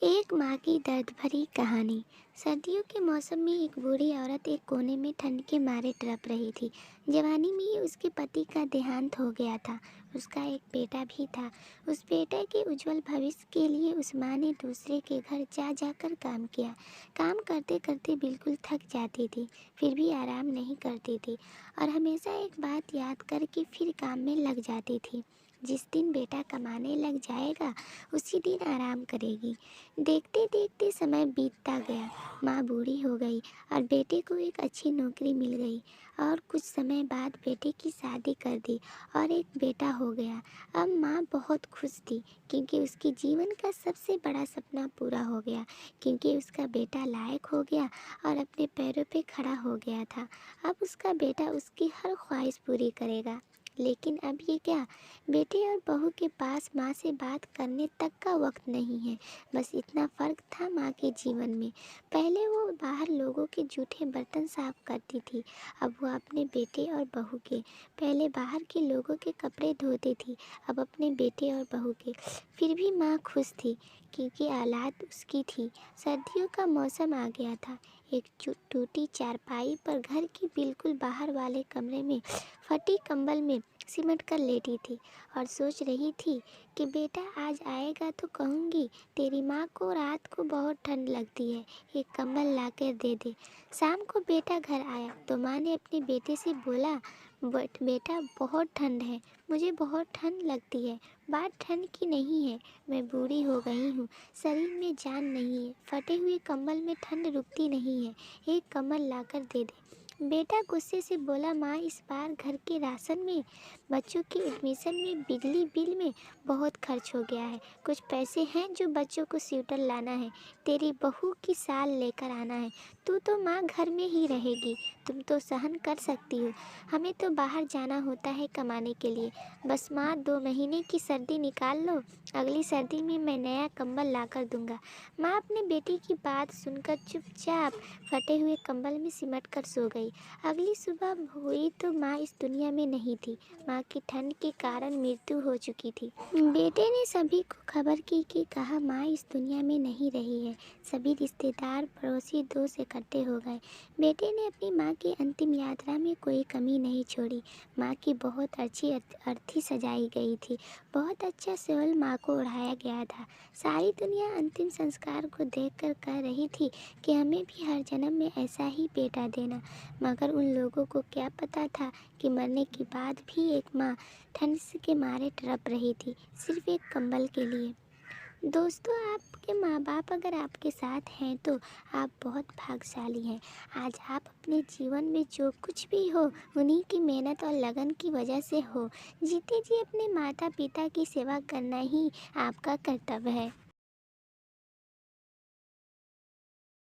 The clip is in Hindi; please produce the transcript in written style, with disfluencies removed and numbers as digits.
एक माँ की दर्द भरी कहानी। सर्दियों के मौसम में एक बूढ़ी औरत एक कोने में ठंड के मारे तड़प रही थी। जवानी में ही उसके पति का देहांत हो गया था। उसका एक बेटा भी था। उस बेटे के उज्जवल भविष्य के लिए उस माँ ने दूसरे के घर जा जाकर काम किया। काम करते करते बिल्कुल थक जाती थी, फिर भी आराम नहीं करती थी और हमेशा एक बात याद करके फिर काम में लग जाती थी। जिस दिन बेटा कमाने लग जाएगा उसी दिन आराम करेगी। देखते देखते समय बीतता गया। माँ बूढ़ी हो गई और बेटे को एक अच्छी नौकरी मिल गई और कुछ समय बाद बेटे की शादी कर दी और एक बेटा हो गया। अब माँ बहुत खुश थी क्योंकि उसके जीवन का सबसे बड़ा सपना पूरा हो गया, क्योंकि उसका बेटा लायक हो गया और अपने पैरों पे खड़ा हो गया था। अब उसका बेटा उसकी हर ख्वाहिश पूरी करेगा। लेकिन अब ये क्या, बेटे और बहू के पास माँ से बात करने तक का वक्त नहीं है। बस इतना फ़र्क था माँ के जीवन में। पहले वो बाहर लोगों के जूठे बर्तन साफ करती थी, अब वो अपने बेटे और बहू के। पहले बाहर के लोगों के कपड़े धोती थी, अब अपने बेटे और बहू के। फिर भी माँ खुश थी क्योंकि औलाद उसकी थी। सर्दियों का मौसम आ गया था। एक टूटी चारपाई पर घर के बिल्कुल बाहर वाले कमरे में फटी कंबल में सिमट कर लेटी थी और सोच रही थी कि बेटा आज आएगा तो कहूँगी तेरी माँ को रात को बहुत ठंड लगती है, एक कंबल ला कर दे दे। शाम को बेटा घर आया तो माँ ने अपने बेटे से बोला, बट बेटा बहुत ठंड है, मुझे बहुत ठंड लगती है। बात ठंड की नहीं है, मैं बूढ़ी हो गई हूँ, शरीर में जान नहीं है, फटे हुए कंबल में ठंड रुकती नहीं है, एक कंबल ला कर दे दे। बेटा गुस्से से बोला, माँ इस बार घर के राशन में, बच्चों के एडमिशन में, बिजली बिल में बहुत खर्च हो गया है। कुछ पैसे हैं जो बच्चों को स्वेटर लाना है, तेरी बहू की साल लेकर आना है। तू तो माँ घर में ही रहेगी, तुम तो सहन कर सकती हो, हमें तो बाहर जाना होता है कमाने के लिए। बस माँ 2 महीने की सर्दी निकाल लो, अगली सर्दी में मैं नया कंबल ला कर दूंगा। माँ अपने बेटी की बात सुनकर चुपचाप फटे हुए कंबल में सिमट कर सो गई। अगली सुबह हुई तो माँ इस दुनिया में नहीं थी। माँ की ठंड के कारण मृत्यु हो चुकी थी। बेटे ने सभी को खबर की कि कहा माँ इस दुनिया में नहीं रही है। सभी रिश्तेदार पड़ोसी दोस्त इकट्ठे हो गए। बेटे ने अपनी माँ की अंतिम यात्रा में कोई कमी नहीं छोड़ी। माँ की बहुत अच्छी अर्थी सजाई गई थी, बहुत अच्छा सेवल माँ को ओढ़ाया गया था। सारी दुनिया अंतिम संस्कार को देखकर कह रही थी कि हमें भी हर जन्म में ऐसा ही बेटा देना। मगर उन लोगों को क्या पता था कि मरने के बाद भी एक माँ ठंड के मारे तड़प रही थी, सिर्फ एक कंबल के लिए। दोस्तों, आपके माँ बाप अगर आपके साथ हैं तो आप बहुत भाग्यशाली हैं। आज आप अपने जीवन में जो कुछ भी हो उन्हीं की मेहनत और लगन की वजह से हो। जीते जी अपने माता पिता की सेवा करना ही आपका कर्तव्य है।